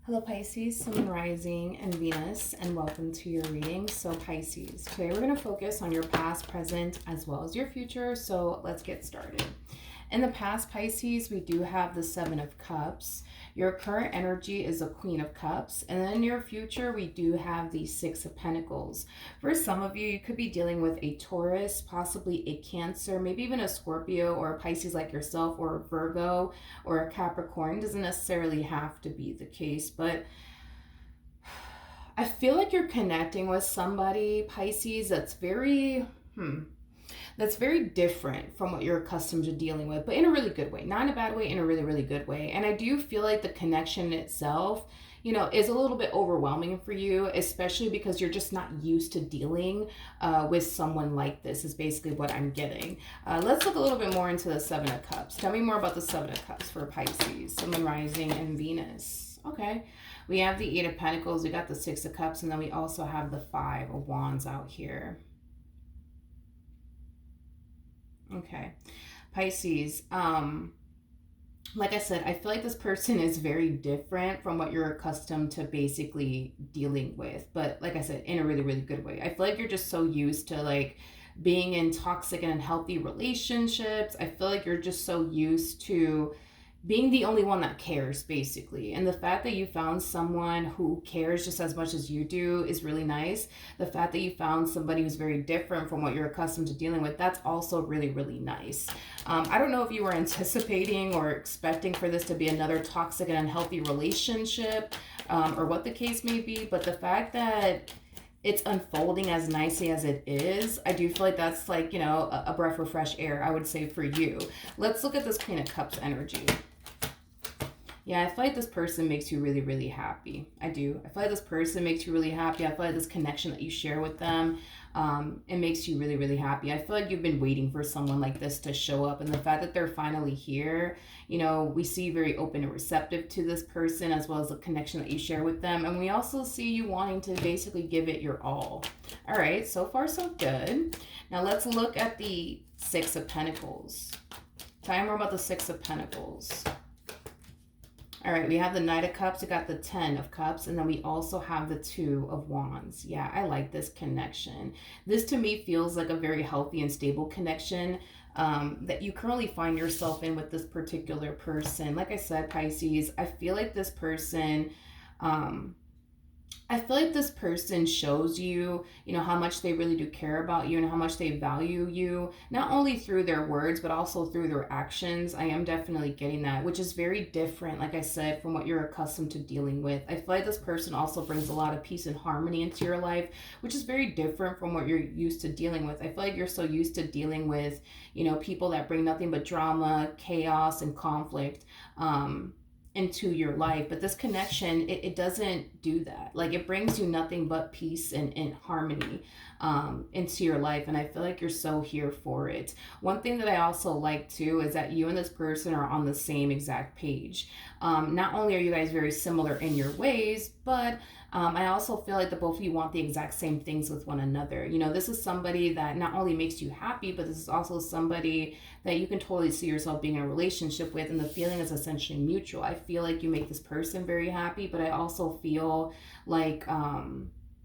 Hello Pisces, Sun Rising and Venus, and welcome to your reading. So Pisces, today we're going to focus on your past, present, as well as your future. So let's get started. In the past, Pisces, we do have the Seven of Cups. Your current energy is a Queen of Cups. And then in your future, we do have the Six of Pentacles. For some of you, you could be dealing with a Taurus, possibly a Cancer, maybe even a Scorpio or a Pisces like yourself, or a Virgo or a Capricorn. Doesn't necessarily have to be the case, but I feel like you're connecting with somebody, Pisces, that's very different from what you're accustomed to dealing with, but in a really good way. Not in a bad way, in a really, really good way. And I do feel like the connection itself, is a little bit overwhelming for you, especially because you're just not used to dealing with someone like this, is basically what I'm getting. Let's look a little bit more into the Seven of Cups. Tell me more about the Seven of Cups for Pisces, Sun, Rising, and Venus. Okay. We have the Eight of Pentacles, we got the Six of Cups, and then we also have the Five of Wands out here. Okay. Pisces, like I said, I feel like this person is very different from what you're accustomed to basically dealing with. But like I said, in a really, really good way. I feel like you're just so used to like being in toxic and unhealthy relationships. I feel like you're just so used to being the only one that cares, basically. And the fact that you found someone who cares just as much as you do is really nice. The fact that you found somebody who's very different from what you're accustomed to dealing with, that's also really, really nice. I don't know if you were anticipating or expecting for this to be another toxic and unhealthy relationship, or what the case may be, but the fact that it's unfolding as nicely as it is, I do feel like that's like, a breath of fresh air, I would say, for you. Let's look at this Queen of Cups energy. Yeah, I feel like this person makes you really, really happy. I do. I feel like this person makes you really happy. I feel like this connection that you share with them, it makes you really, really happy. I feel like you've been waiting for someone like this to show up. And the fact that they're finally here, we see you very open and receptive to this person, as well as the connection that you share with them. And we also see you wanting to basically give it your all. All right, so far so good. Now let's look at the Six of Pentacles. Tell me more about the Six of Pentacles. All right, we have the Knight of Cups, we got the Ten of Cups, and then we also have the Two of Wands. Yeah, I like this connection. This to me feels like a very healthy and stable connection that you currently find yourself in with this particular person. Like I said, Pisces, I feel like this person... shows you, how much they really do care about you and how much they value you, not only through their words, but also through their actions. I am definitely getting that, which is very different, like I said, from what you're accustomed to dealing with. I feel like this person also brings a lot of peace and harmony into your life, which is very different from what you're used to dealing with. I feel like you're so used to dealing with, people that bring nothing but drama, chaos, and conflict. Into your life, but this connection, it doesn't do that. Like, it brings you nothing but peace and harmony into your life, and I feel like you're so here for it. One thing that I also like too is that you and this person are on the same exact page. Not only are you guys very similar in your ways, but I also feel like the both of you want the exact same things with one another. This is somebody that not only makes you happy, but this is also somebody that you can totally see yourself being in a relationship with, and the feeling is essentially mutual. I feel like you make this person very happy, but I also feel like,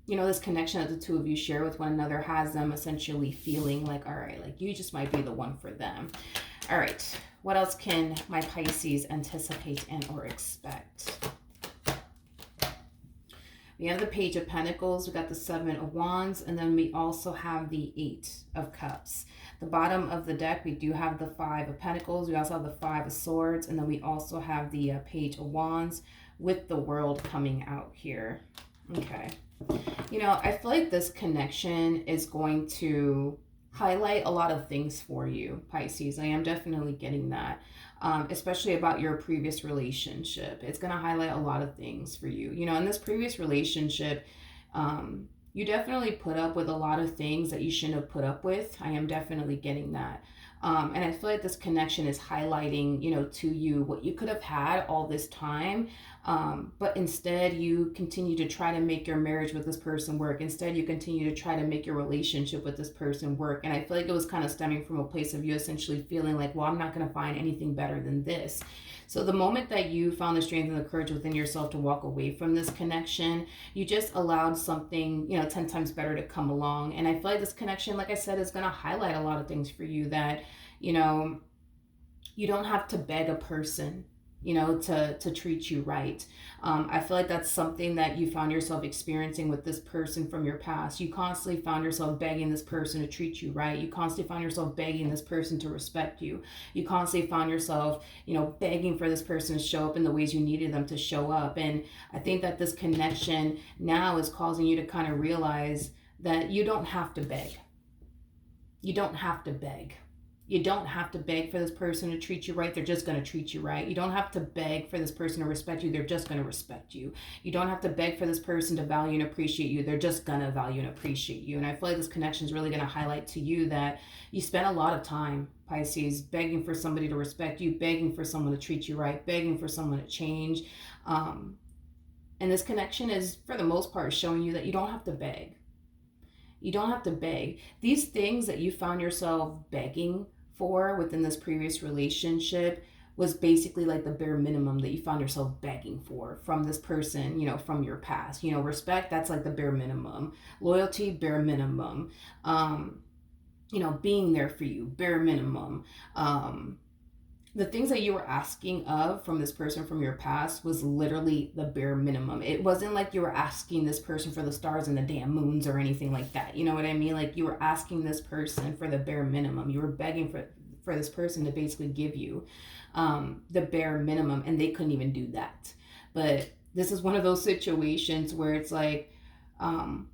this connection that the two of you share with one another has them essentially feeling like, all right, like you just might be the one for them. All right, what else can my Pisces anticipate and or expect? We have the Page of Pentacles, we got the Seven of Wands, and then we also have the Eight of Cups. The bottom of the deck, we do have the Five of Pentacles, we also have the Five of Swords, and then we also have the Page of Wands with the World coming out here. Okay. I feel like this connection is going to highlight a lot of things for you, Pisces. I am definitely getting that. Especially about your previous relationship. It's going to highlight a lot of things for you. In this previous relationship, you definitely put up with a lot of things that you shouldn't have put up with. I am definitely getting that. And I feel like this connection is highlighting, to you what you could have had all this time. But instead, you continue to try to make your marriage with this person work. Instead, you continue to try to make your relationship with this person work. And I feel like it was kind of stemming from a place of you essentially feeling like, well, I'm not going to find anything better than this. So the moment that you found the strength and the courage within yourself to walk away from this connection, you just allowed something, 10 times better to come along. And I feel like this connection, like I said, is going to highlight a lot of things for you that, you know, you don't have to beg a person, to treat you right. I feel like that's something that you found yourself experiencing with this person from your past. You constantly found yourself begging this person to treat you right. You constantly found yourself begging this person to respect you. You constantly found yourself, begging for this person to show up in the ways you needed them to show up. And I think that this connection now is causing you to kind of realize that you don't have to beg. You don't have to beg. You don't have to beg for this person to treat you right. They're just going to treat you right. You don't have to beg for this person to respect you. They're just going to respect you. You don't have to beg for this person to value and appreciate you. They're just going to value and appreciate you. And I feel like this connection is really going to highlight to you that you spent a lot of time, Pisces, begging for somebody to respect you, begging for someone to treat you right, begging for someone to change. And this connection is, for the most part, showing you that you don't have to beg. You don't have to beg. These things that you found yourself begging for within this previous relationship was basically like the bare minimum that you found yourself begging for from this person, from your past. Respect, that's like the bare minimum. Loyalty, bare minimum. Being there for you, bare minimum. The things that you were asking of from this person from your past was literally the bare minimum. It wasn't like you were asking this person for the stars and the damn moons or anything like that. You know what I mean? Like, you were asking this person for the bare minimum. You were begging for this person to basically give you the bare minimum, and they couldn't even do that. But this is one of those situations where it's like,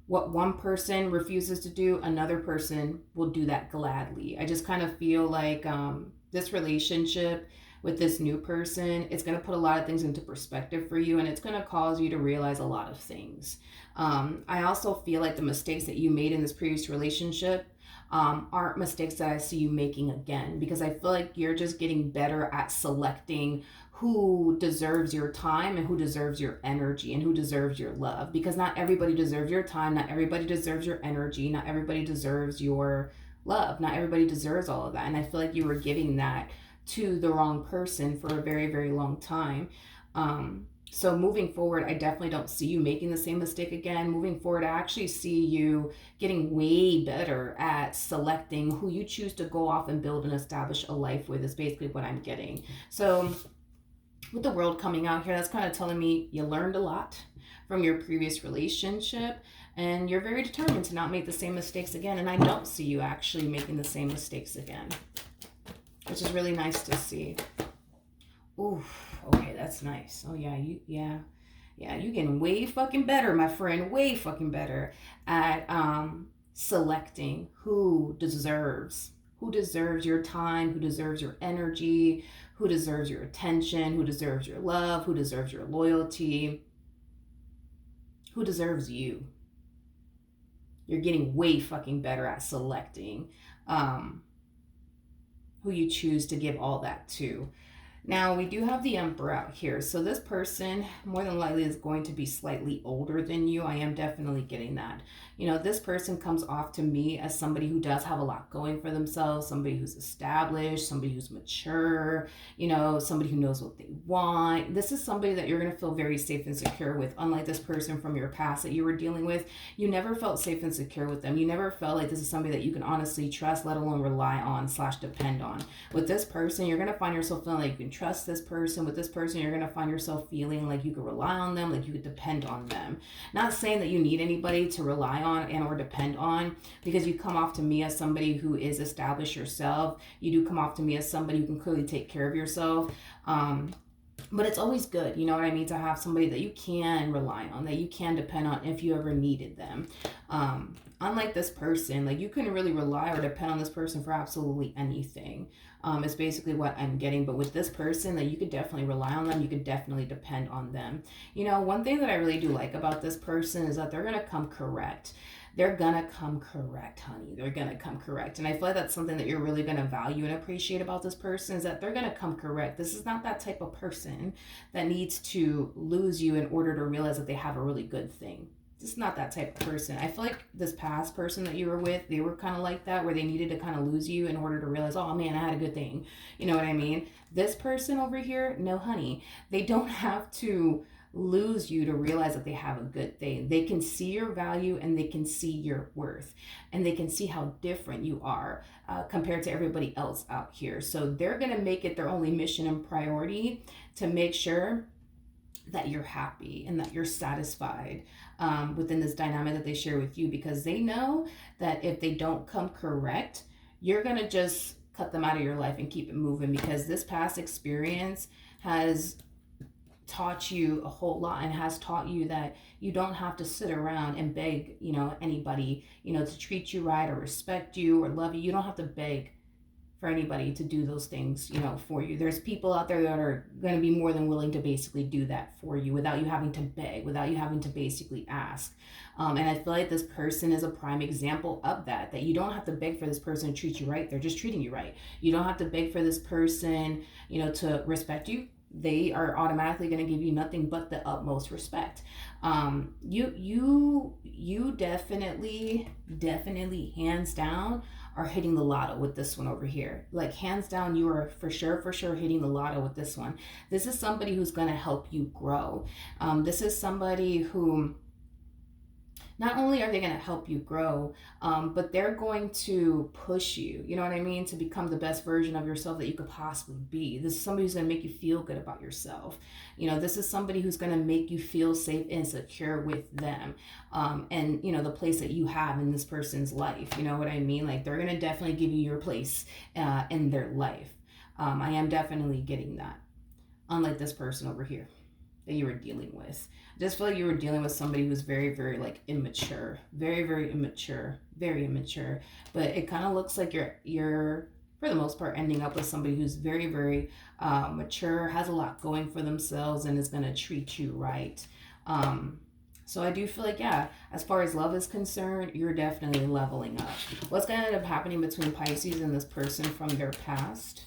what one person refuses to do, another person will do that gladly. I just kind of feel like this relationship with this new person, it's going to put a lot of things into perspective for you, and it's going to cause you to realize a lot of things. I also feel like the mistakes that you made in this previous relationship aren't mistakes that I see you making again, because I feel like you're just getting better at selecting who deserves your time and who deserves your energy and who deserves your love, because not everybody deserves your time, not everybody deserves your energy, not everybody deserves your love, not everybody deserves all of that. And I feel like you were giving that to the wrong person for a very, very long time. So moving forward, I definitely don't see you making the same mistake again. Moving forward, I actually see you getting way better at selecting who you choose to go off and build and establish a life with, is basically what I'm getting. So with the world coming out here, that's kind of telling me you learned a lot from your previous relationship, and you're very determined to not make the same mistakes again. And I don't see you actually making the same mistakes again, which is really nice to see. Ooh, okay, that's nice. Oh yeah, you getting way fucking better, my friend, way fucking better at selecting who deserves your time, who deserves your energy, who deserves your attention, who deserves your love, who deserves your loyalty, who deserves you. You're getting way fucking better at selecting who you choose to give all that to. Now, we do have the Emperor out here. So this person more than likely is going to be slightly older than you. I am definitely getting that. This person comes off to me as somebody who does have a lot going for themselves, somebody who's established, somebody who's mature, somebody who knows what they want. This is somebody that you're going to feel very safe and secure with. Unlike this person from your past that you were dealing with, you never felt safe and secure with them. You never felt like this is somebody that you can honestly trust, let alone rely on / depend on. With this person, you're going to find yourself feeling like you can trust this person. With this person, you're going to find yourself feeling like you could rely on them, like you could depend on them. Not saying that you need anybody to rely on and or depend on, because you come off to me as somebody who is established yourself. You do come off to me as somebody who can clearly take care of yourself. But it's always good, you know what I mean, to have somebody that you can rely on, that you can depend on if you ever needed them. Unlike this person, like you can really rely or depend on this person for absolutely anything. It's basically what I'm getting. But with this person, that you could definitely rely on them. You could definitely depend on them. One thing that I really do like about this person is that they're gonna come correct. They're gonna come correct, honey. They're gonna come correct. And I feel like that's something that you're really gonna value and appreciate about this person, is that they're gonna come correct. This is not that type of person that needs to lose you in order to realize that they have a really good thing. Just not that type of person. I feel like this past person that you were with, they were kind of like that, where they needed to kind of lose you in order to realize, oh man, I had a good thing. You know what I mean? This person over here, no, honey. They don't have to lose you to realize that they have a good thing. They can see your value and they can see your worth, and they can see how different you are compared to everybody else out here. So they're going to make it their only mission and priority to make sure that you're happy and that you're satisfied within this dynamic that they share with you, because they know that if they don't come correct, you're going to just cut them out of your life and keep it moving, because this past experience has taught you a whole lot and has taught you that you don't have to sit around and beg, anybody, to treat you right or respect you or love you. You don't have to beg for anybody to do those things, for you. There's people out there that are going to be more than willing to basically do that for you without you having to beg, without you having to basically ask. And I feel like this person is a prime example of that you don't have to beg for this person to treat you right. They're just treating you right. You don't have to beg for this person, to respect you. They are automatically going to give you nothing but the utmost respect. You definitely, hands down, are hitting the lotto with this one over here. Like, hands down, you are for sure hitting the lotto with this one. This is somebody who's going to help you grow. This is somebody who, not only are they going to help you grow, but they're going to push you, you know what I mean, to become the best version of yourself that you could possibly be. This is somebody who's going to make you feel good about yourself. This is somebody who's going to make you feel safe and secure with them. And, the place that you have in this person's life, you know what I mean? Like, they're going to definitely give you your place in their life. I am definitely getting that. Unlike this person over here that you were dealing with. I just feel like you were dealing with somebody who's very, very like immature, very immature. But it kind of looks like you're for the most part ending up with somebody who's very, very mature, has a lot going for themselves, and is going to treat you right. So I do feel like, yeah, as far as love is concerned, you're definitely leveling up. What's going to end up happening between Pisces and this person from their past?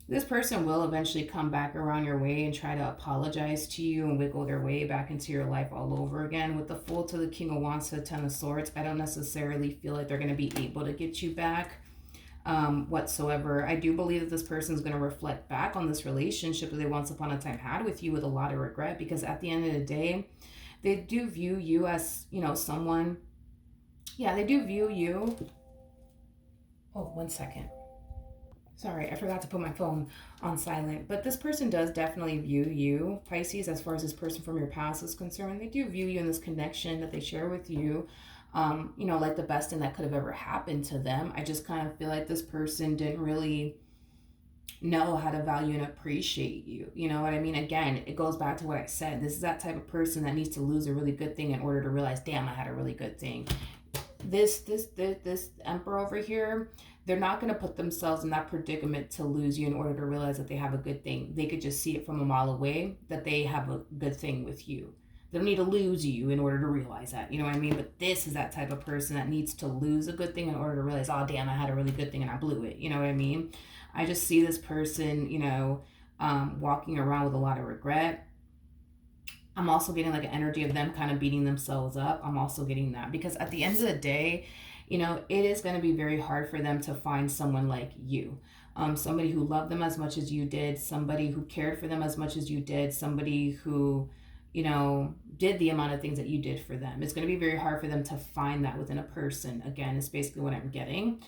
This person will eventually come back around your way and try to apologize to you and wiggle their way back into your life all over again. With the Fool to the King of Wands to the Ten of Swords, I don't necessarily feel like they're going to be able to get you back whatsoever. I do believe that this person is going to reflect back on this relationship that they once upon a time had with you with a lot of regret, because at the end of the day, they do view you as, someone. Yeah, they do view you. Oh, 1 second. Sorry, I forgot to put my phone on silent. But this person does definitely view you, Pisces, as far as this person from your past is concerned. They do view you in this connection that they share with you, like the best thing that could have ever happened to them. I just kind of feel like this person didn't really know how to value and appreciate you. You know what I mean? Again, it goes back to what I said. This is that type of person that needs to lose a really good thing in order to realize, damn, I had a really good thing. This Emperor over here, they're not going to put themselves in that predicament to lose you in order to realize that they have a good thing. They could just see it from a mile away that they have a good thing with you. They don't need to lose you in order to realize that. You know what I mean? But this is that type of person that needs to lose a good thing in order to realize, oh, damn, I had a really good thing and I blew it. You know what I mean? I just see this person, walking around with a lot of regret. I'm also getting like an energy of them kind of beating themselves up. I'm also getting that because at the end of the day, it is going to be very hard for them to find someone like you. Somebody who loved them as much as you did, somebody who cared for them as much as you did, somebody who, did the amount of things that you did for them. It's going to be very hard for them to find that within a person. Again, it's basically what I'm getting.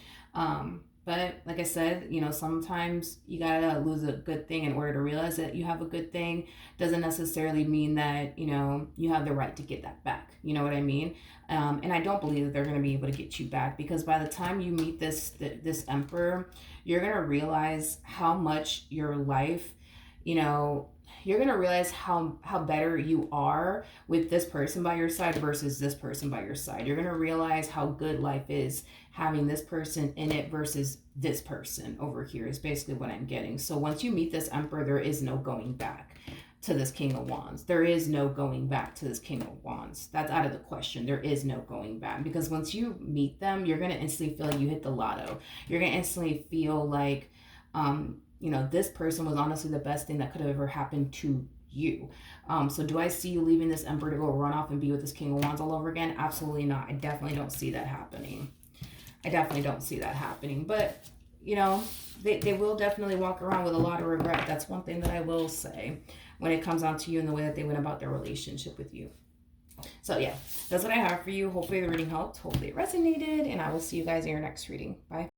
But like I said, sometimes you gotta lose a good thing in order to realize that you have a good thing. Doesn't necessarily mean that, you have the right to get that back. You know what I mean? And I don't believe that they're going to be able to get you back, because by the time you meet this Emperor, you're going to realize how much your life, you know, you're going to realize how better you are with this person by your side versus this person by your side. You're going to realize how good life is having this person in it versus this person over here, is basically what I'm getting. So once you meet this Emperor, there is no going back to this King of Wands. There is no going back to this King of Wands. That's out of the question. There is no going back, because once you meet them, you're going to instantly feel like you hit the lotto. You're going to instantly feel like, you know, this person was honestly the best thing that could have ever happened to you. So do I see you leaving this Emperor to go run off and be with this King of Wands all over again? Absolutely not. I definitely don't see that happening. I definitely don't see that happening. But, you know, they will definitely walk around with a lot of regret. That's one thing that I will say when it comes down to you and the way that they went about their relationship with you. So yeah, that's what I have for you. Hopefully the reading helped. Hopefully it resonated. And I will see you guys in your next reading. Bye.